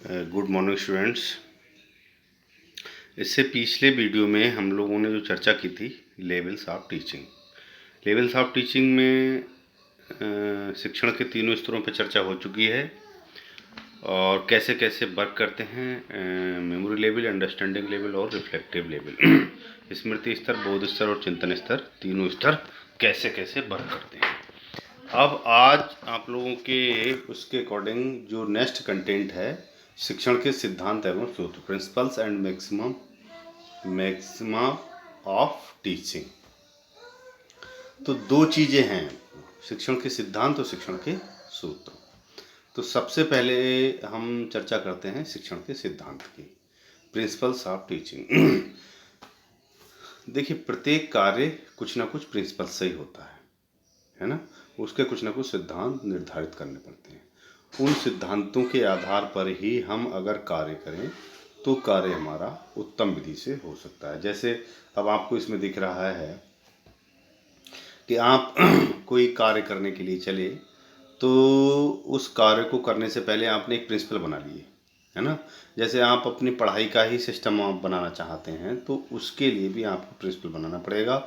Good morning students. इससे पिछले video में हम लोगों ने जो चर्चा की थी levels of teaching. Levels of teaching में शिक्षण के तीनों स्तरों पर चर्चा हो चुकी है और कैसे कैसे वर्क करते हैं, मेमोरी लेवल, अंडरस्टैंडिंग लेवल और रिफ्लेक्टिव लेवल। स्मृति स्तर, बोध स्तर और चिंतन स्तर, तीनों स्तर कैसे कैसे वर्क करते हैं। अब आज आप लोगों के उसके अकॉर्डिंग जो नेक्स्ट कंटेंट है, शिक्षण के सिद्धांत एवं सूत्र, principles and maxima of teaching. तो दो चीज़ें हैं, शिक्षण के सिद्धांत और शिक्षण के सूत्र। तो सबसे पहले हम चर्चा करते हैं शिक्षण के सिद्धांत की, प्रिंसिपल्स ऑफ टीचिंग। देखिए, प्रत्येक कार्य कुछ ना कुछ प्रिंसिपल से ही होता है ना। उसके कुछ ना कुछ सिद्धांत निर्धारित करने पड़ते हैं। उन सिद्धांतों के आधार पर ही हम अगर कार्य करें तो कार्य हमारा उत्तम विधि से हो सकता है। जैसे अब आपको इसमें दिख रहा है कि आप कोई कार्य करने के लिए चले तो उस कार्य को करने से पहले आपने एक प्रिंसिपल बना लिए, है ना। जैसे आप अपनी पढ़ाई का ही सिस्टम आप बनाना चाहते हैं तो उसके लिए भी आपको प्रिंसिपल बनाना पड़ेगा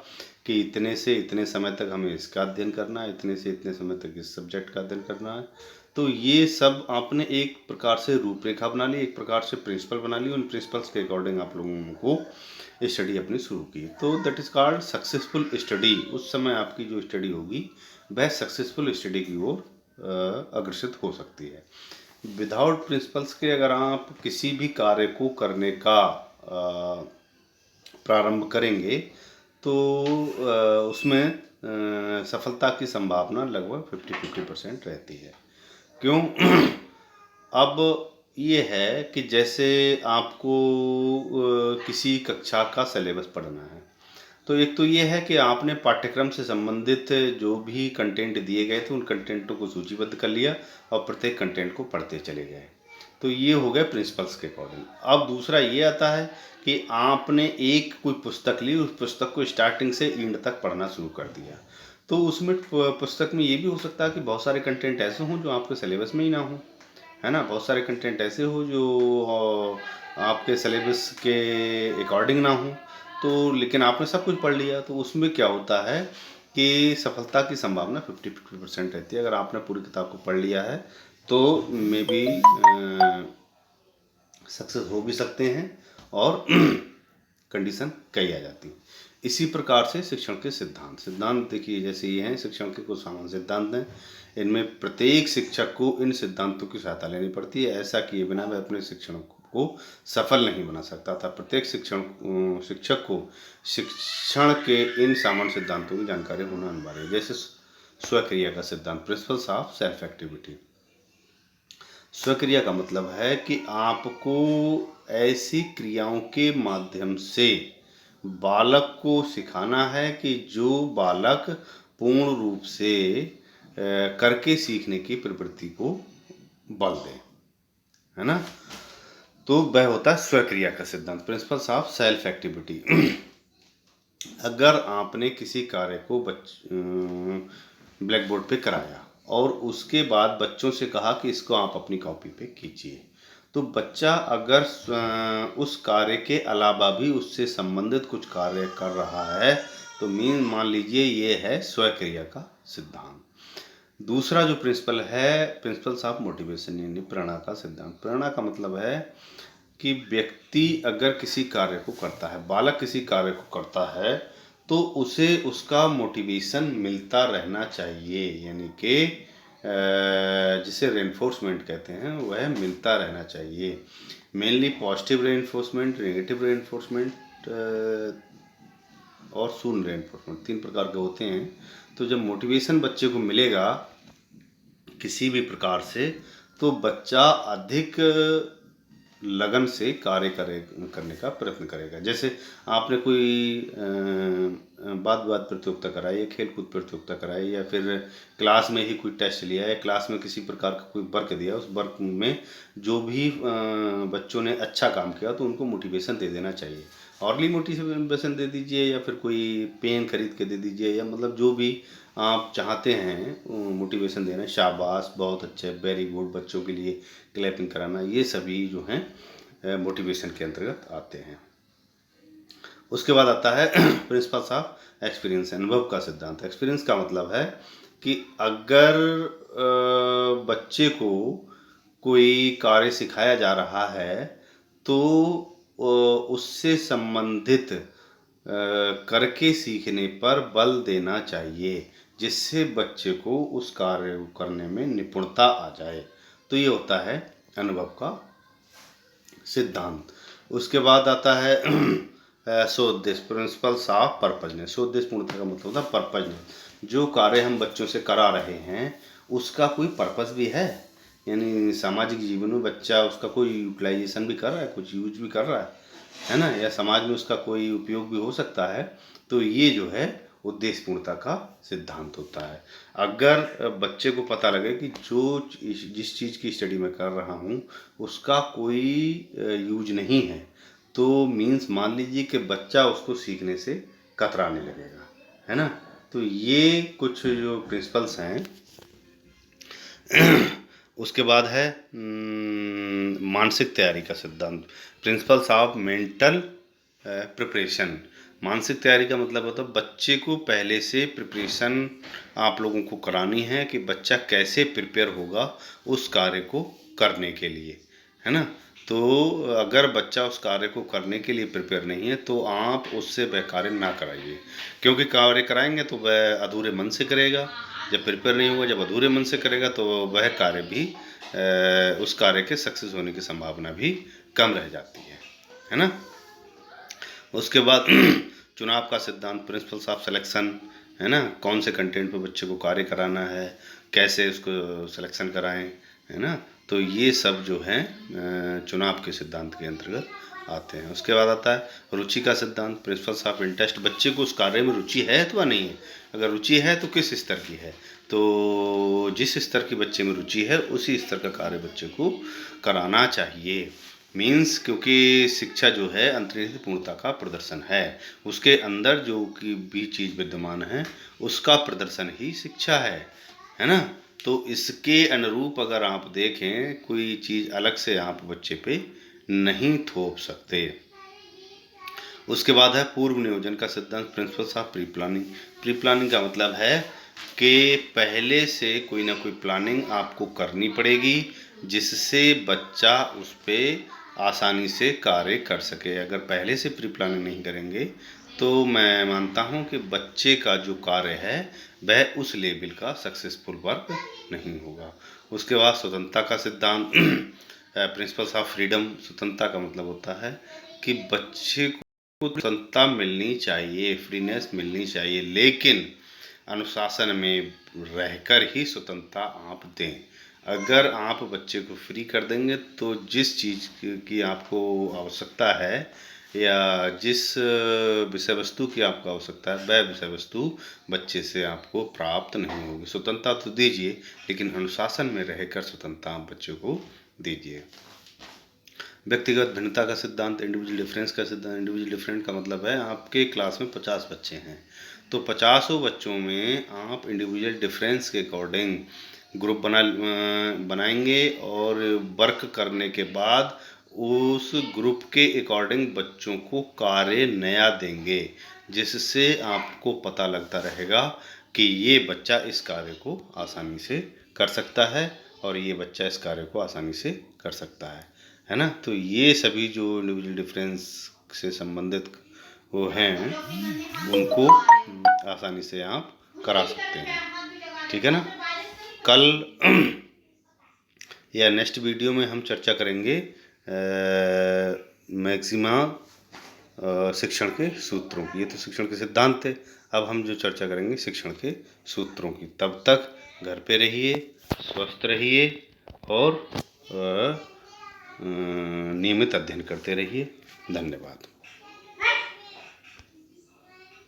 कि इतने से इतने समय तक हमें इसका अध्ययन करना है, इतने से इतने समय तक इस सब्जेक्ट का अध्ययन करना है। तो ये सब आपने एक प्रकार से रूपरेखा बना ली, एक प्रकार से प्रिंसिपल बना ली। उन प्रिंसिपल्स के अकॉर्डिंग आप लोगों को स्टडी अपनी शुरू की, तो that is called successful study. उस समय आपकी जो स्टडी होगी वह सक्सेसफुल स्टडी की ओर अग्रसित हो सकती है। विदाउट प्रिंसिपल्स के अगर आप किसी भी कार्य को करने का प्रारंभ करेंगे तो उसमें सफलता की संभावना लगभग 50-50% रहती है। क्यों? अब ये है कि जैसे आपको किसी कक्षा का सिलेबस पढ़ना है, तो एक तो ये है कि आपने पाठ्यक्रम से संबंधित जो भी कंटेंट दिए गए थे उन कंटेंटों को सूचीबद्ध कर लिया और प्रत्येक कंटेंट को पढ़ते चले गए। तो ये हो गए प्रिंसिपल्स के अकॉर्डिंग। अब दूसरा ये आता है कि आपने एक कोई पुस्तक ली, उस पुस्तक को स्टार्टिंग से एंड तक पढ़ना शुरू कर दिया। तो उसमें पुस्तक में ये भी हो सकता है कि बहुत सारे कंटेंट ऐसे हों जो आपके सिलेबस में ही ना हो, है ना। बहुत सारे कंटेंट ऐसे हो जो आपके सिलेबस के अकॉर्डिंग ना हो, तो लेकिन आपने सब कुछ पढ़ लिया तो उसमें क्या होता है कि सफलता की संभावना 50-50% रहती है। अगर आपने पूरी किताब को पढ़ लिया है तो मे बी सक्सेस हो भी सकते हैं और कंडीशन कई आ जाती है। इसी प्रकार से शिक्षण के सिद्धांत देखिए, जैसे ये हैं शिक्षण के कुछ सामान्य सिद्धांत हैं। इनमें प्रत्येक शिक्षक को इन सिद्धांतों की सहायता लेनी पड़ती है। ऐसा किए बिना वह अपने शिक्षण को सफल नहीं बना सकता था। प्रत्येक शिक्षक को शिक्षण के इन सामान्य सिद्धांतों की जानकारी होना अनिवार्य है। जैसे स्वक्रिया का सिद्धांत, प्रिंसिपल्स ऑफ सेल्फ एक्टिविटी। स्वक्रिया का मतलब है कि आपको ऐसी क्रियाओं के माध्यम से बालक को सिखाना है कि जो बालक पूर्ण रूप से करके सीखने की प्रवृत्ति को बल दे, है ना। तो वह होता है स्वक्रिया का सिद्धांत, प्रिंसिपल्स ऑफ सेल्फ एक्टिविटी। अगर आपने किसी कार्य को ब्लैक बोर्ड पे कराया और उसके बाद बच्चों से कहा कि इसको आप अपनी कॉपी पे कीजिए, तो बच्चा अगर उस कार्य के अलावा भी उससे संबंधित कुछ कार्य कर रहा है तो मान लीजिए ये है स्वक्रिया का सिद्धांत। दूसरा जो प्रिंसिपल है, प्रिंसिपल्स ऑफ मोटिवेशन, यानी प्रेरणा का सिद्धांत। प्रेरणा का मतलब है कि व्यक्ति अगर किसी कार्य को करता है, बालक किसी कार्य को करता है तो उसे उसका मोटिवेशन मिलता रहना चाहिए, यानी कि जिसे रेनफोर्समेंट कहते हैं वह मिलता रहना चाहिए। Mainly positive reinforcement, negative reinforcement और शून्य रेनफोर्समेंट, 3 प्रकार के होते हैं। तो जब मोटिवेशन बच्चे को मिलेगा किसी भी प्रकार से तो बच्चा अधिक लगन से कार्य करने का प्रयत्न करेगा। जैसे आपने कोई वाद विवाद प्रतियोगिता कराई या खेल कूद प्रतियोगिता कराई या फिर क्लास में ही कोई टेस्ट लिया या क्लास में किसी प्रकार का कोई वर्क दिया, उस वर्क में जो भी बच्चों ने अच्छा काम किया तो उनको मोटिवेशन दे देना चाहिए। ऑर्ली मोटिवेशन दे दीजिए या फिर कोई पेन खरीद के दे दीजिए, या मतलब जो भी आप चाहते हैं मोटिवेशन देना, शाबाश, बहुत अच्छे, वेरी गुड, बच्चों के लिए क्लैपिंग कराना, ये सभी जो हैं मोटिवेशन के अंतर्गत आते हैं। उसके बाद आता है प्रिंसिपल्स ऑफ एक्सपीरियंस, अनुभव का सिद्धांत। एक्सपीरियंस का मतलब है कि अगर बच्चे को कोई कार्य सिखाया जा रहा है तो उससे संबंधित करके सीखने पर बल देना चाहिए, जिससे बच्चे को उस कार्य को करने में निपुणता आ जाए। तो ये होता है अनुभव का सिद्धांत। उसके बाद आता है सोद्देश्य, प्रिंसिपल्स ऑफ पर्पजनेस। सोद्देश्य पूर्णता का मतलब होता है पर्पजनेस। जो कार्य हम बच्चों से करा रहे हैं उसका कोई पर्पस भी है, यानी सामाजिक जीवन में बच्चा उसका कोई यूटिलाइजेशन भी कर रहा है, कुछ यूज भी कर रहा है ना, या समाज में उसका कोई उपयोग भी हो सकता है। तो ये जो है उद्देश्य पूर्णता का सिद्धांत होता है। अगर बच्चे को पता लगे कि जिस चीज़ की स्टडी मैं कर रहा हूँ उसका कोई यूज नहीं है, तो मीन्स मान लीजिए कि बच्चा उसको सीखने से कतराने लगेगा, है ना। तो ये कुछ जो प्रिंसिपल्स हैं। उसके बाद है मानसिक तैयारी का सिद्धांत, प्रिंसिपल्स ऑफ मेंटल प्रिपरेशन। मानसिक तैयारी का मतलब होता है बच्चे को पहले से प्रिपरेशन आप लोगों को करानी है कि बच्चा कैसे प्रिपेयर होगा उस कार्य को करने के लिए, है ना। तो अगर बच्चा उस कार्य को करने के लिए प्रिपेयर नहीं है तो आप उससे वह कार्य ना कराइए, क्योंकि कार्य कराएंगे तो वह अधूरे मन से करेगा। जब प्रिपेयर नहीं होगा, जब अधूरे मन से करेगा तो वह कार्य भी उस कार्य के सक्सेस होने की संभावना भी कम रह जाती है ना। उसके बाद चुनाव का सिद्धांत, प्रिंसिपल्स ऑफ सिलेक्शन, है ना। कौन से कंटेंट पे बच्चे को कार्य कराना है, कैसे उसको सिलेक्शन कराएं, है ना। तो ये सब जो है चुनाव के सिद्धांत के अंतर्गत आते हैं। उसके बाद आता है रुचि का सिद्धांत, प्रिंसिपल्स ऑफ इंटरेस्ट। बच्चे को उस कार्य में रुचि है अथवा नहीं है, अगर रुचि है तो किस स्तर की है, तो जिस स्तर की बच्चे में रुचि है उसी स्तर का कार्य बच्चे को कराना चाहिए। मीन्स क्योंकि शिक्षा जो है अंतर्निहित पूर्णता का प्रदर्शन है, उसके अंदर जो कि भी चीज़ विद्यमान है उसका प्रदर्शन ही शिक्षा है ना। तो इसके अनुरूप अगर आप देखें कोई चीज़ अलग से आप बच्चे पे नहीं थोप सकते। उसके बाद है पूर्व नियोजन का सिद्धांत, principles of pre planning. Pre planning का मतलब है कि पहले से कोई ना कोई प्लानिंग आपको करनी पड़ेगी जिससे बच्चा उस पर आसानी से कार्य कर सके। अगर पहले से प्री प्लानिंग नहीं करेंगे तो मैं मानता हूँ कि बच्चे का जो कार्य है वह उस लेवल का सक्सेसफुल वर्क नहीं होगा। उसके बाद स्वतंत्रता का सिद्धांत, प्रिंसिपल्स ऑफ फ्रीडम। स्वतंत्रता का मतलब होता है कि बच्चे को स्वतंत्रता मिलनी चाहिए, फ्रीनेस मिलनी चाहिए, लेकिन अनुशासन में रहकर ही स्वतंत्रता आप दें। अगर आप बच्चे को फ्री कर देंगे तो जिस चीज़ की आपको आवश्यकता है या जिस विषय वस्तु की आपको आवश्यकता है वह विषय वस्तु बच्चे से आपको प्राप्त नहीं होगी। स्वतंत्रता तो दीजिए, लेकिन अनुशासन में रहकर स्वतंत्रता आप बच्चे को दीजिए। व्यक्तिगत भिन्नता का सिद्धांत, इंडिविजुअल डिफरेंस का सिद्धांत। इंडिविजुअल डिफरेंस का मतलब है आपके क्लास में 50 बच्चे हैं तो 50 बच्चों में आप इंडिविजुअल डिफरेंस के अकॉर्डिंग ग्रुप बनाएंगे और वर्क करने के बाद उस ग्रुप के अकॉर्डिंग बच्चों को कार्य नया देंगे, जिससे आपको पता लगता रहेगा कि ये बच्चा इस कार्य को आसानी से कर सकता है और ये बच्चा इस कार्य को आसानी से कर सकता है ना। तो ये सभी जो इंडिविजुअल डिफरेंस से संबंधित वो हैं उनको आसानी से आप करा सकते हैं, ठीक है ना। कल या नेक्स्ट वीडियो में हम चर्चा करेंगे मैक्सिमा शिक्षण के सूत्रों की। ये तो शिक्षण के सिद्धांत थे, अब हम जो चर्चा करेंगे शिक्षण के सूत्रों की। तब तक घर पे रहिए, स्वस्थ रहिए और नियमित अध्ययन करते रहिए। धन्यवाद।